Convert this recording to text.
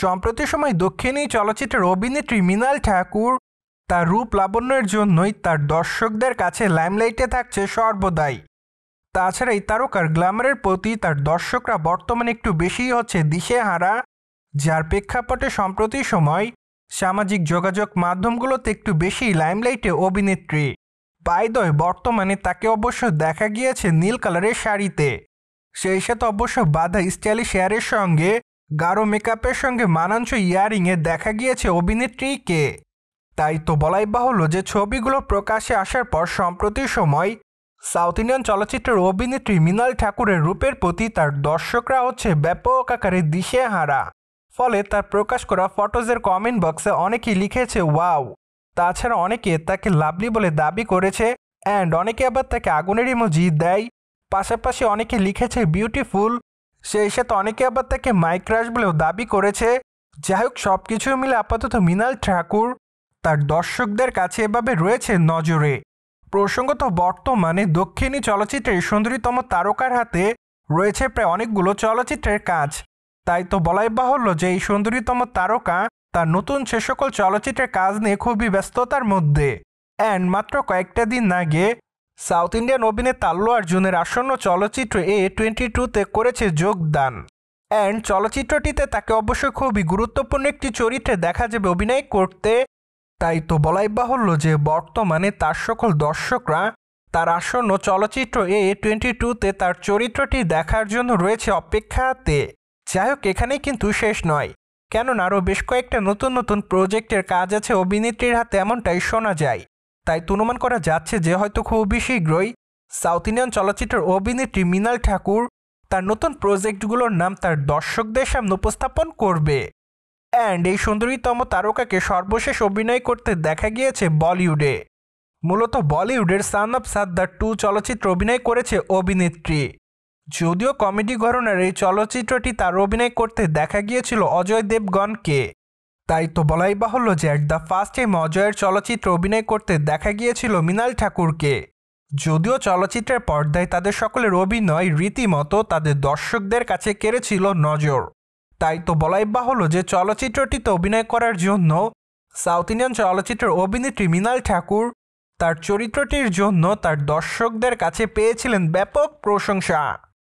সম্প্রতি সময় দক্ষিণী চলচ্চিত্রের অভিনেত্রী মৃণাল ঠাকুর তার রূপ লাবণ্যের জন্যই তার দর্শকদের কাছে লাইমলাইটে থাকছে সর্বদাই। তাছাড়া এই তারকার গ্ল্যামারের প্রতি তার দর্শকরা বর্তমানে একটু বেশিই হচ্ছে দিশেহারা, যার প্রেক্ষাপটে সম্প্রতি সময় সামাজিক যোগাযোগ মাধ্যমগুলোতে একটু বেশি লাইমলাইটে অভিনেত্রী। বাই দ্য ওয়ে, বর্তমানে তাকে অবশ্য দেখা গিয়েছে নীল কালারের শাড়িতে, সেই সাথে অবশ্য বাঁধা স্টাইলিশ হেয়ারের সঙ্গে গাঢ় মেকআপের সঙ্গে মানানসই ইয়ারিংয়ে দেখা গিয়েছে অভিনেত্রীকে। তাই তো বলাই বাহুল্য যে ছবিগুলো প্রকাশে আসার পর সম্প্রতি সময় সাউথ ইন্ডিয়ান চলচ্চিত্রের অভিনেত্রী মৃণাল ঠাকুরের রূপের প্রতি তার দর্শকরা হচ্ছে ব্যাপক আকারে দিশেহারা। ফলে তার প্রকাশ করা ফটোজের কমেন্ট বক্সে অনেকেই লিখেছে ওয়াও। তাছাড়া অনেকে তাকে লাভলি বলে দাবি করেছে অ্যান্ড অনেকে আবার তাকে আগুনের ইমোজি দেয়। পাশাপাশি অনেকে লিখেছে বিউটিফুল, সেই সাথে অনেকে আবার তাকে মাই ক্রাশ বলেও দাবি করেছে। যাই হোক, সব কিছু মিলে আপাতত মৃণাল ঠাকুর তার দর্শকদের কাছে এভাবে রয়েছে নজরে। প্রসঙ্গত বর্তমানে দক্ষিণী চলচ্চিত্রের সুন্দরীতম তারকার হাতে রয়েছে প্রায় অনেকগুলো চলচ্চিত্রের কাজ। তাই তো বলাই বাহুল্য যে এই সুন্দরীতম তারকা তার নতুন সে সকল চলচ্চিত্রের কাজ নিয়ে খুবই ব্যস্ততার মধ্যে। অ্যান্ড মাত্র কয়েকটা দিন আগে সাউথ ইন্ডিয়ান অভিনেতা আল্লু অর্জুনের আসন্ন চলচ্চিত্র A22-তে করেছে যোগদান। অ্যান্ড চলচ্চিত্রটিতে তাকে অবশ্য খুবই গুরুত্বপূর্ণ একটি চরিত্রে দেখা যাবে অভিনয় করতে। তাই তো বলাই বাহুল্য যে বর্তমানে তার সকল দর্শকরা তার আসন্ন চলচ্চিত্র A22-তে তার চরিত্রটি দেখার জন্য রয়েছে অপেক্ষাতে। যাই হোক, এখানেই কিন্তু শেষ নয়, কেননা আরও বেশ কয়েকটা নতুন নতুন প্রজেক্টের কাজ আছে অভিনেত্রীর হাতে, এমনটাই শোনা যায়। তাই অনুমান করা যাচ্ছে যে হয়তো খুবই শীঘ্রই সাউথ ইন্ডিয়ান চলচ্চিত্রের অভিনেত্রী মৃণাল ঠাকুর তার নতুন প্রজেক্টগুলোর নাম তার দর্শকদের সামনে উপস্থাপন করবে। অ্যান্ড এই সুন্দরীতম তারকাকে সর্বশেষ অভিনয় করতে দেখা গিয়েছে বলিউডে। মূলত বলিউডের সান অফ সাদ্দার 2 চলচ্চিত্র অভিনয় করেছে অভিনেত্রী। যদিও কমেডি ঘরানার এই চলচ্চিত্রটি তার অভিনয় করতে দেখা গিয়েছিল অজয় দেবগনকে। তাই তো বলাই বাহুল্য যে অ্যাট দ্য ফার্স্ট টাইম অজয়ের চলচ্চিত্রে অভিনয় করতে দেখা গিয়েছিল মৃণাল ঠাকুরকে। যদিও চলচ্চিত্রের পর্দায় তাদের সকলের অভিনয় রীতিমতো তাদের দর্শকদের কাছে কেড়েছিল নজর। তাই তো বলাই বাহুল্য যে চলচ্চিত্রটিতে অভিনয় করার জন্য সাউথ ইন্ডিয়ান চলচ্চিত্রের অভিনেত্রী মৃণাল ঠাকুর তার চরিত্রটির জন্য তার দর্শকদের কাছে পেয়েছিলেন ব্যাপক প্রশংসা।